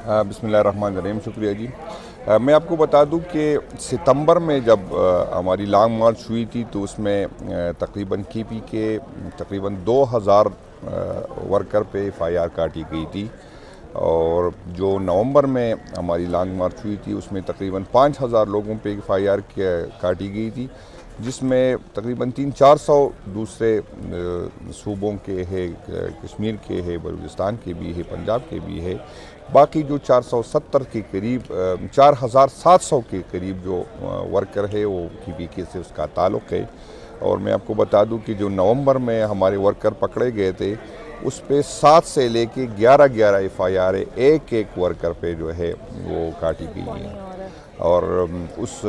بسم اللہ الرحمن الرحیم، شکریہ جی۔ میں آپ کو بتا دوں کہ ستمبر میں جب ہماری لانگ مارچ ہوئی تھی تو اس میں تقریباً کی پی کے تقریباً 2000 ورکر پہ ایف آئی آر کاٹی گئی تھی، اور جو نومبر میں ہماری لانگ مارچ ہوئی تھی اس میں تقریباً 5000 لوگوں پہ ایف آئی آر کاٹی گئی تھی، جس میں تقریباً 300-400 دوسرے صوبوں کے ہے، کشمیر کے ہے، بلوچستان کے بھی ہے، پنجاب کے بھی ہے۔ باقی جو 470 کے قریب 4700 کے قریب جو ورکر ہے وہ کی پی کے سے اس کا تعلق ہے۔ اور میں آپ کو بتا دوں کہ جو نومبر میں ہمارے ورکر پکڑے گئے تھے اس پہ 7 سے لے کے 11 ایف آئی آر ایک ورکر پہ جو ہے وہ کاٹی گئی ہیں، اور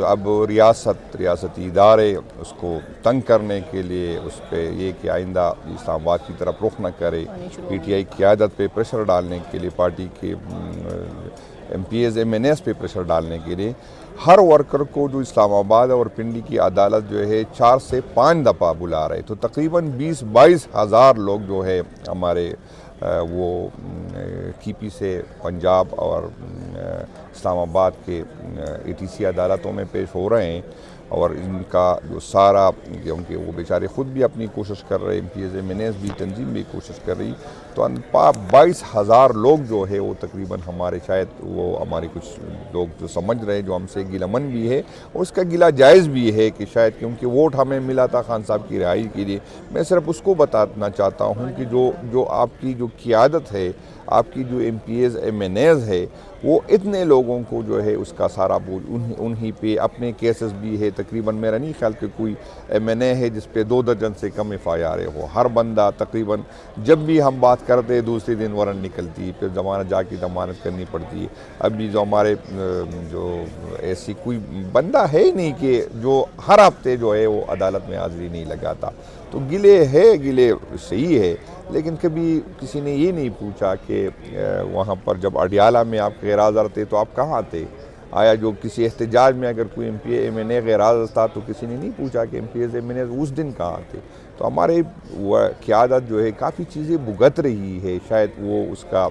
اب ریاستی ادارے اس کو تنگ کرنے کے لیے اس پہ یہ کہ آئندہ اسلام آباد کی طرف رخ نہ کرے، پی ٹی آئی قیادت پہ پریشر ڈالنے کے لیے، پارٹی کے M P as M N As پہ پریشر ڈالنے کے لیے ہر ورکر کو جو اسلام آباد اور پنڈی کی عدالت جو ہے 4 سے 5 دفعہ بلا رہے، تو تقریباً 20-22 ہزار لوگ جو ہے ہمارے وہ کی پی سے پنجاب اور اسلام آباد کے اے ٹی سی عدالتوں میں پیش ہو رہے ہیں، اور ان کا جو سارا، کیونکہ وہ بیچارے خود بھی اپنی کوشش کر رہے، M P as M N As بھی، تنظیم بھی کوشش کر رہی، تو 22,000 لوگ جو ہے وہ تقریباً ہمارے، شاید وہ ہمارے کچھ لوگ جو سمجھ رہے ہیں جو ہم سے گلہ من بھی ہے، اور اس کا گلہ جائز بھی ہے کہ شاید کیونکہ ووٹ ہمیں ملا تھا خان صاحب کی رہائی کے لیے۔ میں صرف اس کو بتانا چاہتا ہوں کہ جو آپ کی جو قیادت ہے، آپ کی جو M P as M N As ہے، وہ اتنے لوگوں کو جو ہے اس کا سارا بوجھ انہی پہ، اپنے کیسز بھی ہے، تقریباً میرا نہیں خیال کہ کوئی ایم این اے ہے جس پہ 2 درجن سے کم ایف آئی آر ہو۔ ہر بندہ تقریباً جب بھی ہم بات کرتے دوسرے دن وارنٹ نکلتی، پھر ضمانت جا کے ضمانت کرنی پڑتی ہے۔ ابھی جو ہمارے جو ایسی کوئی بندہ ہے ہی نہیں کہ جو ہر ہفتے جو ہے وہ عدالت میں حاضری نہیں لگاتا، تو گلے صحیح ہے، لیکن کبھی کسی نے یہ نہیں پوچھا کہ وہاں پر جب اڈیالہ میں آپ غیر حاضر تھے تو آپ کہاں تھے؟ آیا جو کسی احتجاج میں اگر کوئی M P M N A غیر حاضر تھا تو کسی نے نہیں پوچھا کہ M P as M N A اس دن کہاں تھے؟ تو ہمارے قیادت جو ہے کافی چیزیں بھگت رہی ہے، شاید وہ اس کا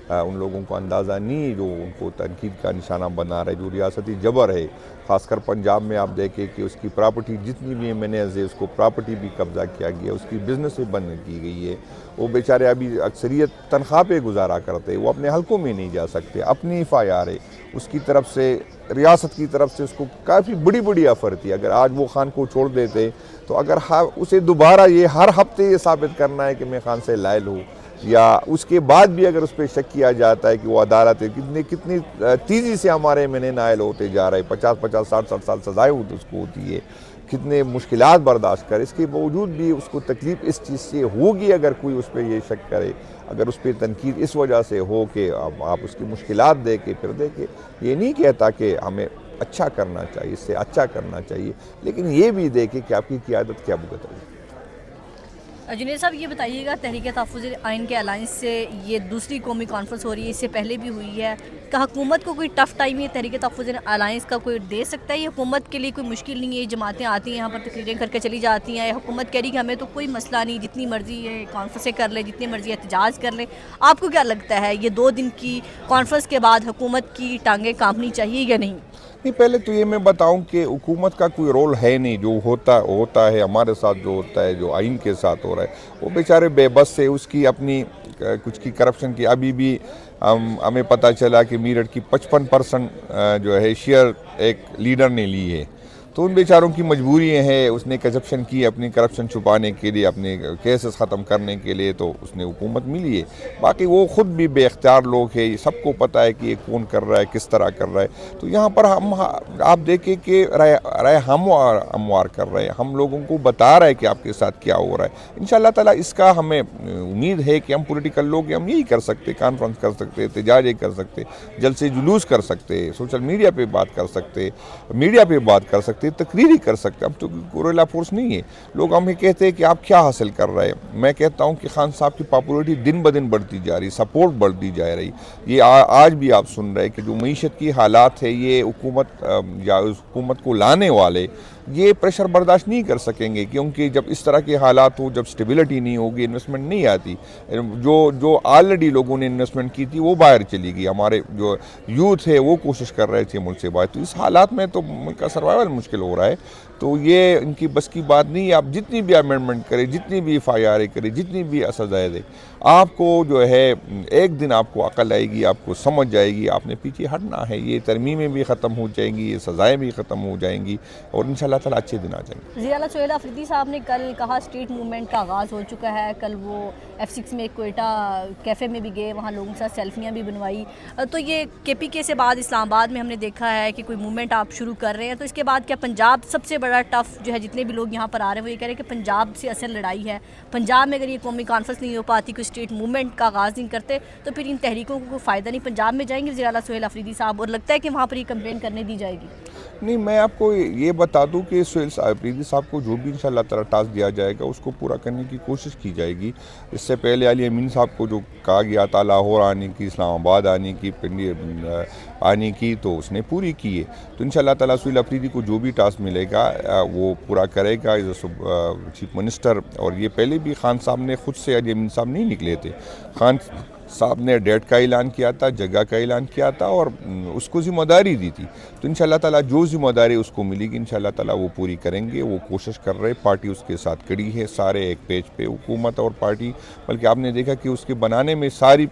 ان لوگوں کو اندازہ نہیں جو ان کو تنقید کا نشانہ بنا رہے، جو ریاستی جبر ہے، خاص کر پنجاب میں آپ دیکھیں کہ اس کی پراپرٹی جتنی بھی ایم این ایز ہے اس کو پراپرٹی بھی قبضہ کیا گیا، اس کی بزنس بند کی گئی ہے۔ وہ بیچارے ابھی اکثریت تنخواہ پہ گزارا کرتے، وہ اپنے حلقوں میں نہیں جا سکتے، اپنی ایف آئی آر ہے اس کی طرف سے، ریاست کی طرف سے اس کو کافی بڑی آفر تھی۔ اگر آج وہ خان کو چھوڑ دیتے تو اگر اسے دوبارہ یہ ہر ہفتے یہ ثابت کرنا ہے کہ میں خان سے لائل ہوں، یا اس کے بعد بھی اگر اس پہ شک کیا جاتا ہے کہ وہ عدالت ہے، کتنی تیزی سے ہمارے میں نے نائل ہوتے جا رہے، 50-50 60 سال سزائیں اس کو ہوتی ہے، کتنے مشکلات برداشت کرے، اس کے باوجود بھی اس کو تکلیف اس چیز سے ہوگی اگر کوئی اس پہ یہ شک کرے، اگر اس پہ تنقید اس وجہ سے ہو کہ آپ اس کی مشکلات دیکھیں، پھر دیکھیں۔ یہ نہیں کہتا کہ ہمیں اچھا کرنا چاہیے، اس سے اچھا کرنا چاہیے، لیکن یہ بھی دیکھیں کہ آپ کی قیادت کیا بھگت رہی ہے۔ جنید صاحب یہ بتائیے گا، تحریک تحفظ آئین کے الائنس سے یہ دوسری قومی کانفرنس ہو رہی ہے، اس سے پہلے بھی ہوئی ہے، کہ حکومت کو کوئی ٹف ٹائم ہے تحریک تحفظ الائنس کا کوئی دے سکتا ہے؟ یہ حکومت کے لیے کوئی مشکل نہیں ہے، جماعتیں آتی ہیں یہاں پر تقریریں کر کے چلی جاتی ہیں، حکومت کہہ رہی کہ ہمیں تو کوئی مسئلہ نہیں، جتنی مرضی ہے کانفرنسیں کر لیں، جتنی مرضی احتجاج کر لیں۔ آپ کو کیا لگتا ہے یہ 2 دن کی کانفرنس کے بعد حکومت کی ٹانگیں کانپنی چاہیے یا نہیں؟ نہیں، پہلے تو یہ میں بتاؤں کہ حکومت کا کوئی رول ہے نہیں، جو ہوتا ہے ہمارے ساتھ، جو ہوتا ہے جو آئین کے ساتھ ہو رہا ہے، وہ بیچارے بے بس ہے، اس کی اپنی کچھ کی کرپشن کی ابھی بھی ہمیں پتہ چلا کہ میرٹھ کی 55% جو ہے شیئر ایک لیڈر نے لی ہے، تو ان بیچاروں کی مجبوری ہے، اس نے کرپشن کی اپنی کرپشن چھپانے کے لیے، اپنے کیسز ختم کرنے کے لیے، تو اس نے حکومت ملی ہے۔ باقی وہ خود بھی بے اختیار لوگ ہیں، سب کو پتہ ہے کہ یہ کون کر رہا ہے، کس طرح کر رہا ہے، تو یہاں پر آپ دیکھیں کہ رائے ہموار کر رہے ہیں، ہم لوگوں کو بتا رہے ہیں کہ آپ کے ساتھ کیا ہو رہا ہے۔ انشاءاللہ تعالیٰ اس کا ہمیں امید ہے کہ ہم پولیٹیکل لوگ ہم یہی کر سکتے، کانفرنس کر سکتے، احتجاج کر سکتے، جلسے جلوس کر سکتے، سوشل میڈیا پہ بات کر سکتے، میڈیا پہ بات کر سکتے، سکتے, تقریر ہی کر سکتے. اب تو گوریلا فورس نہیں ہے. لوگ ہمیں کہتے ہیں کہ آپ کیا حاصل کر رہے ہیں. میں کہتا ہوں کہ خان صاحب کی پاپولیٹی دن بدن بڑھتی جا رہی, سپورٹ بڑھتی جا رہی. یہ آج بھی آپ سن رہے ہیں کہ جو معیشت کی حالات ہے, یہ حکومت یا اس حکومت کو لانے والے یہ پریشر برداشت نہیں کر سکیں گے, کیونکہ جب اس طرح کے حالات ہو, جب سٹیبلٹی نہیں ہوگی, انویسٹمنٹ نہیں آتی. جو آلریڈی لوگوں نے انویسٹمنٹ کی تھی وہ باہر چلی گئی. ہمارے جو یوتھ ہے وہ کوشش کر رہے تھے ملک سے باہر. تو اس حالات میں تو ملک کا سروائیول مشکل ہو رہا ہے. تو یہ ان کی بس کی بات نہیں ہے. آپ جتنی بھی امینڈمنٹ کریں, جتنی بھی ایف آئی آر کریں, جتنی بھی سزائیں دیں, آپ کو جو ہے ایک دن آپ کو عقل آئے گی, آپ کو سمجھ جائے گی, آپ نے پیچھے ہٹنا ہے. یہ ترمیمیں بھی ختم ہو جائیں گی, یہ سزائیں بھی ختم ہو جائیں گی, اور انشاءاللہ تعالیٰ اچھے دن آ جائیں گے. وزیر اعلیٰ سہیل آفریدی صاحب نے کل کہا اسٹریٹ موومنٹ کا آغاز ہو چکا ہے. کل وہ F6 میں کوئٹہ کیفے میں بھی گئے, وہاں لوگوں کے ساتھ سیلفیاں بھی بنوائی. تو یہ KPK سے بعد اسلام آباد میں ہم نے دیکھا ہے کہ کوئی موومنٹ آپ شروع کر رہے ہیں, تو اس کے بعد کیا پنجاب سب سے بڑا ٹف جو ہے, جتنے بھی لوگ یہاں پر آ رہے ہیں وہ یہ کہہ رہے ہیں کہ پنجاب سے اصل لڑائی ہے. پنجاب میں اگر یہ قومی کانفرنس نہیں ہو پاتی, کوئی اسٹریٹ موومنٹ کا آغاز نہیں کرتے, تو پھر ان تحریکوں کو کوئی فائدہ نہیں. پنجاب میں جائیں گے وزیر اعلیٰ سہیل آفریدی صاحب, اور لگتا ہے کہ وہاں پر یہ کمپین کرنے دی جائے گی. نہیں, میں آپ کو یہ بتا دوں کہ سہیل آفریدی صاحب کو جو بھی انشاءاللہ تعالیٰ ٹاسک دیا جائے گا اس کو پورا کرنے کی کوشش کی جائے گی. اس سے پہلے علی امین صاحب کو جو کہا گیا تھا لاہور آنے کی, اسلام آباد آنے کی, پنڈی آنے کی, تو اس نے پوری کی ہے. تو انشاءاللہ تعالیٰ سہیل آفریدی کو جو بھی ٹاسک ملے گا وہ پورا کرے گا ایز اے چیف منسٹر. اور یہ پہلے بھی خان صاحب نے خود سے, علی امین صاحب نہیں نکلے تھے. خان صاحب نے ڈیٹ کا اعلان کیا تھا, جگہ کا اعلان کیا تھا, اور اس کو ذمہ داری دی تھی. تو انشاءاللہ تعالیٰ جو ذمہ داری اس کو ملے گی انشاءاللہ تعالیٰ وہ پوری کریں گے. وہ کوشش کر رہے, پارٹی اس کے ساتھ کڑی ہے, سارے ایک پیج پہ, حکومت اور پارٹی. بلکہ آپ نے دیکھا کہ اس کے بنانے میں ساری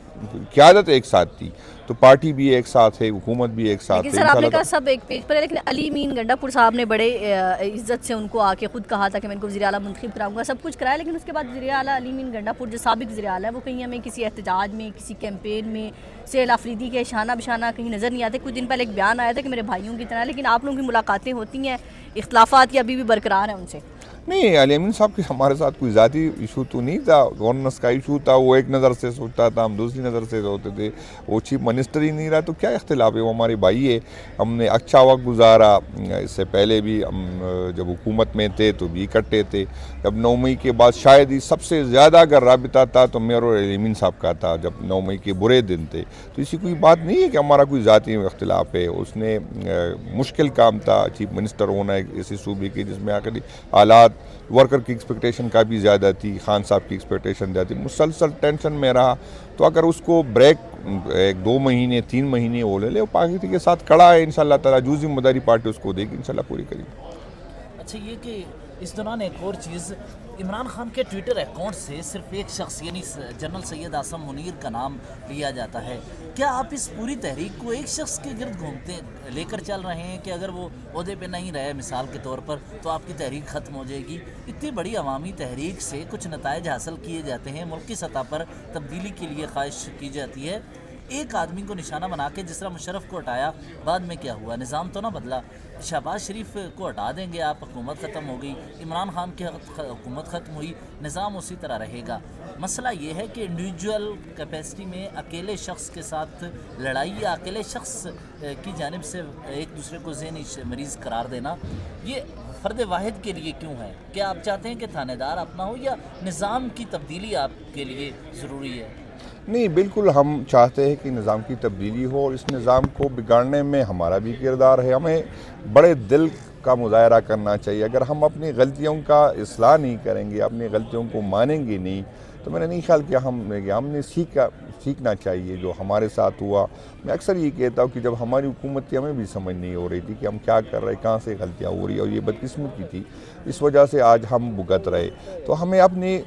قیادت ایک ساتھ تھی, تو پارٹی بھی ایک ساتھ ہے, حکومت بھی ایک ساتھ ہے. لیکن سر آپ نے کہا سب ایک پیج پر ہے, لیکن علی امین گنڈا پور صاحب نے بڑے عزت سے ان کو آ کے خود کہا تھا کہ میں ان کو وزیر اعلیٰ منتخب کراؤں گا, سب کچھ کرایا, لیکن اس کے بعد وزیر اعلیٰ علی امین گنڈا پور جو سابق وزیر اعلیٰ ہے وہ کہیں ہمیں کسی احتجاج میں, کسی کیمپین میں سہیل آفریدی کے شانہ بشانہ کہیں نظر نہیں آتے. کچھ دن پہلے ایک بیان آیا تھا کہ میرے بھائیوں کی طرح, لیکن آپ لوگوں کی ملاقاتیں ہوتی ہیں, اختلافات یا ابھی بھی برقرار ہیں ان سے؟ نہیں, علی امین صاحب کے ہمارے ساتھ کوئی ذاتی ایشو تو نہیں تھا, گورننس کا ایشو تھا. وہ ایک نظر سے سوچتا تھا, ہم دوسری نظر سے ہوتے تھے. وہ چیف منسٹر ہی نہیں رہا, تو کیا اختلاف ہے, وہ ہمارے بھائی ہے. ہم نے اچھا وقت گزارا, اس سے پہلے بھی ہم جب حکومت میں تھے تو بھی اکٹھے تھے. جب 9 مئی کے بعد شاید ہی سب سے زیادہ اگر رابطہ تھا تو میرا اور علی امین صاحب کا تھا, جب 9 مئی کے برے دن تھے. تو اسی کوئی بات نہیں ہے کہ ہمارا کوئی ذاتی اختلاف ہے. اس نے مشکل کام تھا چیف منسٹر ہونا ایک ایسے صوبے کے جس میں آخری حالات ورکر کی ایکسپیکٹیشن کا بھی زیادہ تھی, خان صاحب کی ایکسپیکٹیشن زیادہ تھی, مسلسل ٹینشن میں رہا. تو اگر اس کو بریک 1-2 مہینے 3 مہینے وہ لے لے, وہ پارٹی کے ساتھ کھڑا ہے. انشاءاللہ تعالیٰ جو ذمہ داری پارٹی اس کو دے گی انشاءاللہ پوری کرے گی. اچھا, یہ کہ اس دوران ایک اور چیز, عمران خان کے ٹویٹر اکاؤنٹ سے صرف ایک شخص یعنی جنرل سید اعظم منیر کا نام لیا جاتا ہے. کیا آپ اس پوری تحریک کو ایک شخص کے گرد گھومتے لے کر چل رہے ہیں کہ اگر وہ عہدے پہ نہیں رہے مثال کے طور پر تو آپ کی تحریک ختم ہو جائے گی؟ اتنی بڑی عوامی تحریک سے کچھ نتائج حاصل کیے جاتے ہیں, ملک کی سطح پر تبدیلی کے لیے خواہش کی جاتی ہے. ایک آدمی کو نشانہ بنا کے جس طرح مشرف کو ہٹایا, بعد میں کیا ہوا, نظام تو نہ بدلا. شہباز شریف کو ہٹا دیں گے آپ, حکومت ختم ہو گئی. عمران خان کی حکومت ختم ہوئی, نظام اسی طرح رہے گا. مسئلہ یہ ہے کہ انڈیویجول کیپیسٹی میں اکیلے شخص کے ساتھ لڑائی یا اکیلے شخص کی جانب سے ایک دوسرے کو ذہنی مریض قرار دینا, یہ فرد واحد کے لیے کیوں ہے؟ کیا آپ چاہتے ہیں کہ تھانے دار اپنا ہو, یا نظام کی تبدیلی آپ کے لیے ضروری ہے؟ نہیں, بالکل ہم چاہتے ہیں کہ نظام کی تبدیلی ہو, اور اس نظام کو بگاڑنے میں ہمارا بھی کردار ہے. ہمیں بڑے دل کا مظاہرہ کرنا چاہیے. اگر ہم اپنی غلطیوں کا اصلاح نہیں کریں گے, اپنی غلطیوں کو مانیں گے نہیں, تو میں نے نہیں خیال کہ ہم نے سیکھنا چاہیے جو ہمارے ساتھ ہوا. میں اکثر یہ کہتا ہوں کہ جب ہماری حکومت تھی ہمیں بھی سمجھ نہیں ہو رہی تھی کہ ہم کیا کر رہے, کہاں سے غلطیاں ہو رہی, اور یہ بدقسمتی تھی, اس وجہ سے آج ہم بھگت رہے. تو ہمیں اپنی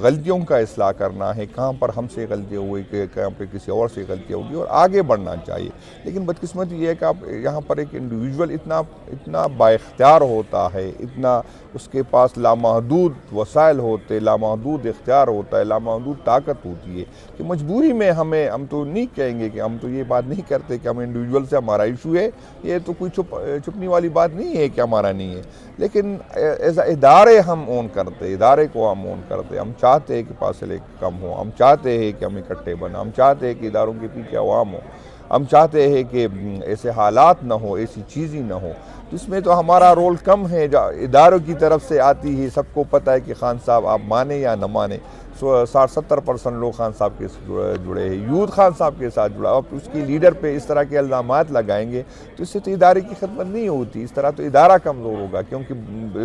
غلطیوں کا اصلاح کرنا ہے, کہاں پر ہم سے غلطیاں ہوئی, کہاں پہ کسی اور سے غلطیاں ہوگی, اور آگے بڑھنا چاہیے. لیکن بدقسمتی یہ ہے کہ آپ یہاں پر ایک انڈیویجول اتنا بااختیار ہوتا ہے, اتنا اس کے پاس لامحدود وسائل ہوتے, لامحدود اختیار ہوتا ہے, لامحدود طاقت ہوتی ہے, کہ مجبوری میں ہم تو نہیں کہیں گے کہ ہم تو یہ بات نہیں کرتے کہ ہم انڈیویجول سے ہمارا ایشو ہے, یہ تو کوئی چھپنے والی بات نہیں ہے کہ ہمارا نہیں ہے. لیکن ایسا ادارے ہم اون کرتے, ادارے کو ہم اون کرتے. ہم چاہتے ہیں کہ فاصلے کم ہوں, ہم چاہتے ہیں کہ ہم اکٹھے بنیں, ہم چاہتے ہیں کہ اداروں کے پیچھے عوام ہو, ہم چاہتے ہیں کہ ایسے حالات نہ ہو, ایسی چیزیں نہ ہو. تو اس میں تو ہمارا رول کم ہے، جو اداروں کی طرف سے آتی ہے، سب کو پتہ ہے کہ خان صاحب آپ مانیں یا نہ مانیں 60-70% لوگ خان صاحب کے جڑے ہیں، یوتھ خان صاحب کے ساتھ جڑا، اب اس کی لیڈر پہ اس طرح کے الزامات لگائیں گے تو اس سے تو ادارے کی خدمت نہیں ہوتی، اس طرح تو ادارہ کمزور ہوگا، کیونکہ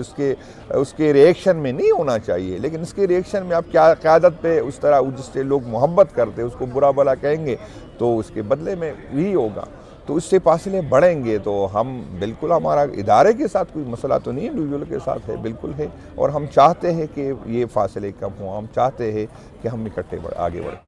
اس کے ریئیکشن میں نہیں ہونا چاہیے، لیکن اس کے ریئیکشن میں آپ کیا قیادت پہ اس طرح جس سے لوگ محبت کرتے اس کو برا بھلا کہیں گے تو اس کے بدلے میں یہی ہوگا، تو اس سے فاصلے بڑھیں گے۔ تو ہم بالکل، ہمارا ادارے کے ساتھ کوئی مسئلہ تو نہیں ہے، انڈیویجول کے ساتھ ہے، بالکل ہے، اور ہم چاہتے ہیں کہ یہ فاصلے کم ہوں، ہم چاہتے ہیں کہ ہم اکٹھے آگے بڑھیں۔